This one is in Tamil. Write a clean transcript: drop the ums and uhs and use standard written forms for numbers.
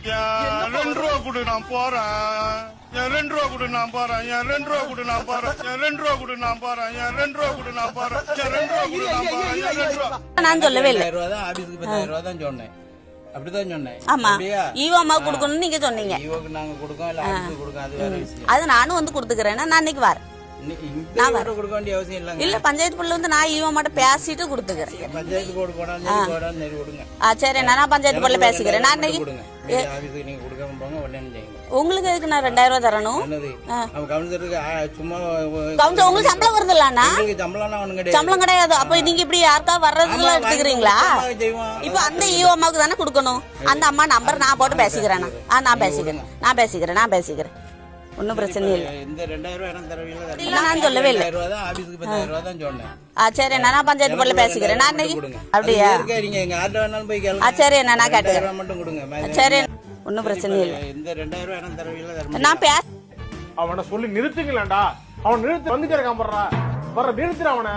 2 ரூபா கொடு நான் போறேன். 2 ரூபா கொடு நான் போறேன். 2 ரூபா கொடு நான் போறேன். 2 ரூபா கொடு நான் போறேன். 2 ரூபா கொடு நான் போறேன். 2 ரூபா கொடு நான் போறேன். 2 ரூபா. நான் சொல்லவே இல்லை. 1000 ரூபா தான் ஆபீஸ்க்கு 10,000 ரூபா தான் சொன்னேன். அப்படிதான் சொன்னேன். ஆமா ஈவோ அம்மாவுக்கு கொடுக்கணும்னு நீங்க சொன்னீங்க. ஈவோக்கு நாங்க கொடுக்கோம் இல்ல ஆபீஸ்க்கு கொடுக்கோம் அது வேற விஷயம். அது நானும் வந்து கொடுத்துக்கிறேன். நான் இன்னைக்கு வரேன். நான் வர கொடுக்க வேண்டிய அவசியம் இல்லங்க. இல்ல பஞ்சாயத்து புள்ள வந்து நான் ஈவோ அம்மாட்ட பேசிட்டு கொடுத்துக்கிறேன். பஞ்சாயத்து போர்டு போடான்னு நெறி கொடுங்க. சரி நான் பஞ்சாயத்து புள்ள பேசிக்கிறேன். நான் இன்னைக்கு ஆபீஸ்க்கு நீங்க கொடுக்காம போங்க உடனே செய்யுங்க. உங்களுக்கு எதுக்கு நான் 2000 ரூபா தரணும்? அவன் கவுன்சிலருக்கு சும்மா கவுன்சிலர் உங்களுக்கு சம்பளம் வருதுல்லண்ணா? சம்பளம்னா ஒண்ணு கிடையாது. சம்பளம் கிடையாது. அப்ப நீங்க இப்படி யாருக்கா வர்றதுல எடுத்துக்கிறீங்களா? இப்ப அந்த ஈவோ அம்மாவுக்கு தானே கொடுக்கணும். அந்த அம்மா நம்பர் நான் போட்டு பேசிக்கிறேன். நான் பேசிக்கிறேன். ஒன்னும் பிரச்சனை இல்லை. இந்த 2000 ரூபாய் எனக்கு தரவில்லை. இல்ல நான் சொல்லவே இல்லை. 1000 ரூபாய் தான் ஆபீஸ்க்கு 10,000 ரூபாய் தான் சொன்னேன். சரி நான் பஞ்சாயத்து போர்டுல பேசிக்கிறேன். நான் இன்னைக்கு அப்படியா? நீங்க எங்க ஆர்டர் வேணாலும் போய் கேளுங்க. சரி நான் கேட்டுக்கிறேன். மட்டும் கொடுங்க. சரி ஒன்னும் பிரச்சனை இல்லை. இந்த 2000 ரூபாய் எனக்கு தரவில்லை. நான் பேச அவனை சொல்லி நிறுத்துங்களேன்டா. அவன் நிறுத்தி வந்துட்டே இருக்கான். வர்ற நிறுத்துற அவனை.